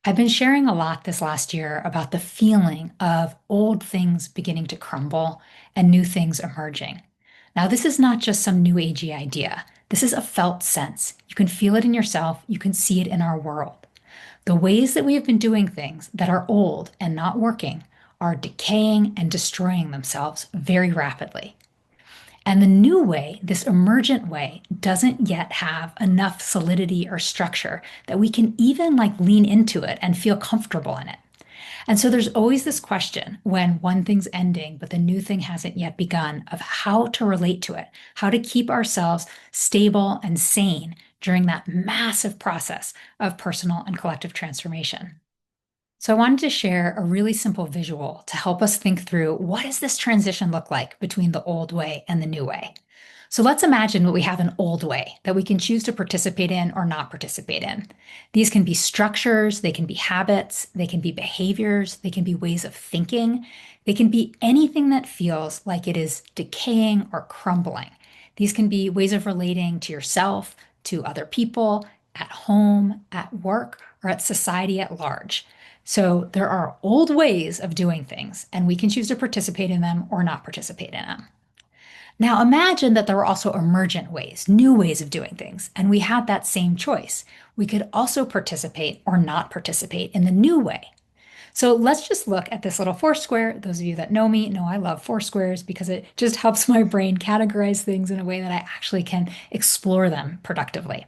I've been sharing a lot this last year about the feeling of old things beginning to crumble and new things emerging. Now, this is not just some new agey idea. This is a felt sense. You can feel it in yourself, you can see it in our world. The ways that we have been doing things that are old and not working are decaying and destroying themselves very rapidly. And the new way, this emergent way, doesn't yet have enough solidity or structure that we can even lean into it and feel comfortable in it. And so there's always this question when one thing's ending, but the new thing hasn't yet begun, of how to relate to it, how to keep ourselves stable and sane during that massive process of personal and collective transformation. So I wanted to share a really simple visual to help us think through what does this transition look like between the old way and the new way. So let's imagine that we have an old way that we can choose to participate in or not participate in. These can be structures, they can be habits, they can be behaviors, they can be ways of thinking, they can be anything that feels like it is decaying or crumbling. These can be ways of relating to yourself, to other people, at home, at work, or at society at large. So there are old ways of doing things, and we can choose to participate in them or not participate in them. Now imagine that there were also emergent ways, new ways of doing things, and we had that same choice. We could also participate or not participate in the new way. So let's just look at this little four square. Those of you that know me know I love four squares because it just helps my brain categorize things in a way that I actually can explore them productively.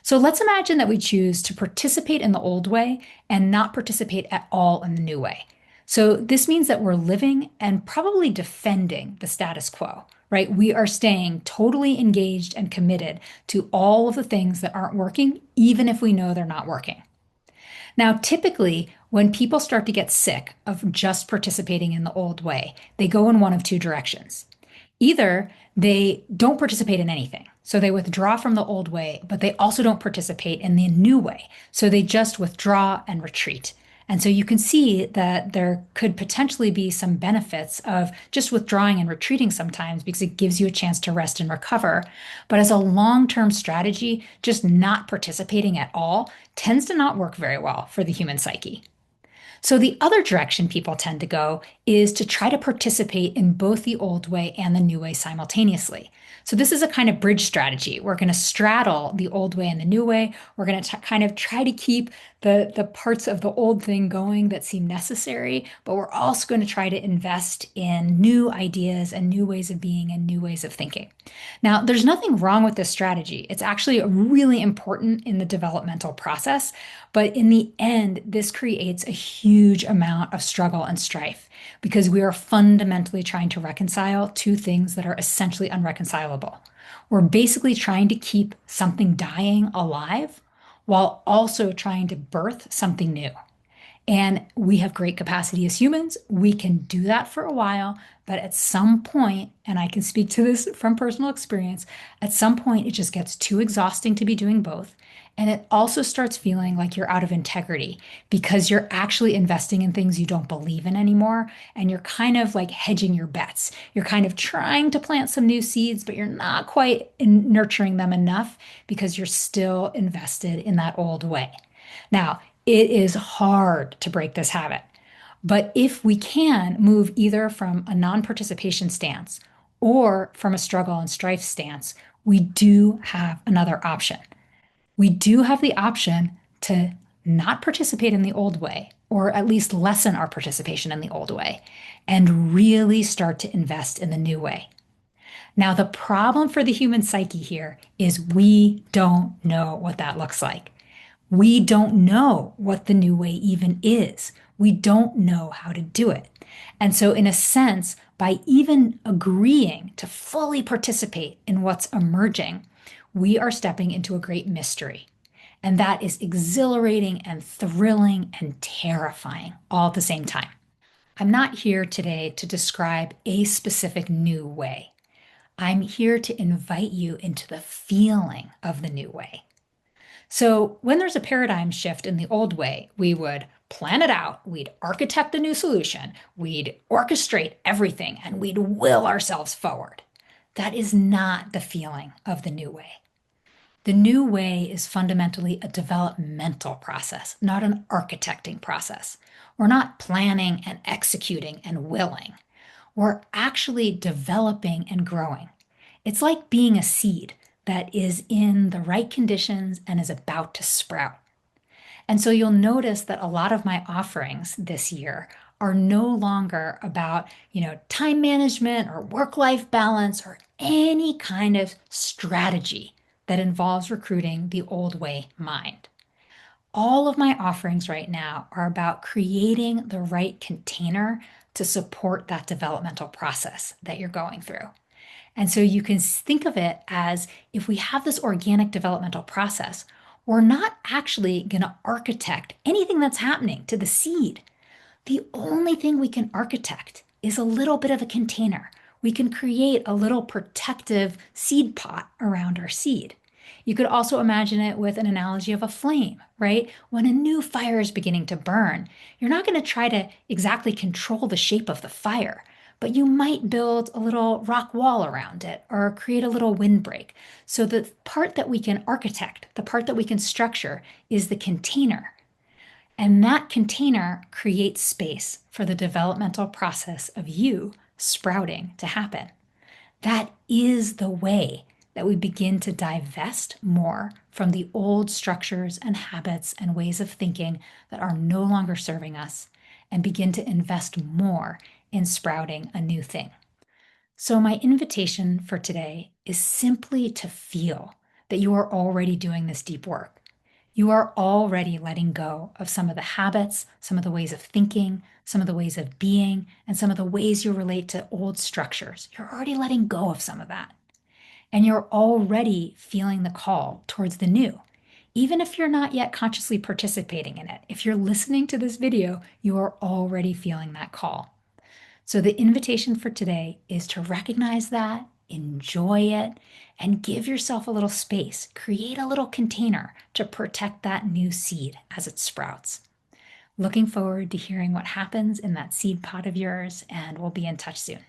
So let's imagine that we choose to participate in the old way and not participate at all in the new way. So this means that we're living and probably defending the status quo, right? We are staying totally engaged and committed to all of the things that aren't working, even if we know they're not working. Now, typically, when people start to get sick of just participating in the old way, they go in one of two directions. Either they don't participate in anything, so they withdraw from the old way, but they also don't participate in the new way, so they just withdraw and retreat. And so you can see that there could potentially be some benefits of just withdrawing and retreating sometimes because it gives you a chance to rest and recover. But as a long term strategy, just not participating at all tends to not work very well for the human psyche. So the other direction people tend to go is to try to participate in both the old way and the new way simultaneously. So this is a kind of bridge strategy. We're going to straddle the old way and the new way. We're going to kind of try to keep the parts of the old thing going that seem necessary, but we're also going to try to invest in new ideas and new ways of being and new ways of thinking. Now, there's nothing wrong with this strategy. It's actually really important in the developmental process. But in the end, this creates a huge amount of struggle and strife because we are fundamentally trying to reconcile two things that are essentially unreconcilable. We're basically trying to keep something dying alive while also trying to birth something new. And we have great capacity as humans. We can do that for a while, but at some point, and I can speak to this from personal experience, at some point it just gets too exhausting to be doing both. And it also starts feeling like you're out of integrity because you're actually investing in things you don't believe in anymore. And you're kind of like hedging your bets. You're kind of trying to plant some new seeds, but you're not quite nurturing them enough because you're still invested in that old way. Now, it is hard to break this habit. But if we can move either from a non participation stance or from a struggle and strife stance, we do have another option. We do have the option to not participate in the old way, or at least lessen our participation in the old way, and really start to invest in the new way. Now, the problem for the human psyche here is we don't know what that looks like. We don't know what the new way even is. We don't know how to do it. And so, in a sense, by even agreeing to fully participate in what's emerging, we are stepping into a great mystery. And that is exhilarating and thrilling and terrifying all at the same time. I'm not here today to describe a specific new way. I'm here to invite you into the feeling of the new way. So, when there's a paradigm shift in the old way, we would plan it out, we'd architect a new solution, we'd orchestrate everything, and we'd will ourselves forward. That is not the feeling of the new way. The new way is fundamentally a developmental process, not an architecting process. We're not planning and executing and willing. We're actually developing and growing. It's like being a seed that is in the right conditions and is about to sprout. And so you'll notice that a lot of my offerings this year are no longer about, time management or work-life balance or any kind of strategy that involves recruiting the old way mind. All of my offerings right now are about creating the right container to support that developmental process that you're going through. And so you can think of it as if we have this organic developmental process, we're not actually going to architect anything that's happening to the seed. The only thing we can architect is a little bit of a container. We can create a little protective seed pot around our seed. You could also imagine it with an analogy of a flame, right? When a new fire is beginning to burn, you're not going to try to exactly control the shape of the fire, but you might build a little rock wall around it or create a little windbreak. So the part that we can architect, the part that we can structure is the container. And that container creates space for the developmental process of you sprouting to happen. That is the way that we begin to divest more from the old structures and habits and ways of thinking that are no longer serving us and begin to invest more in sprouting a new thing. So, my invitation for today is simply to feel that you are already doing this deep work. You are already letting go of some of the habits, some of the ways of thinking, some of the ways of being, and some of the ways you relate to old structures. You're already letting go of some of that. And you're already feeling the call towards the new. Even if you're not yet consciously participating in it, if you're listening to this video, you are already feeling that call. So the invitation for today is to recognize that, enjoy it, and give yourself a little space. Create a little container to protect that new seed as it sprouts. Looking forward to hearing what happens in that seed pot of yours, and we'll be in touch soon.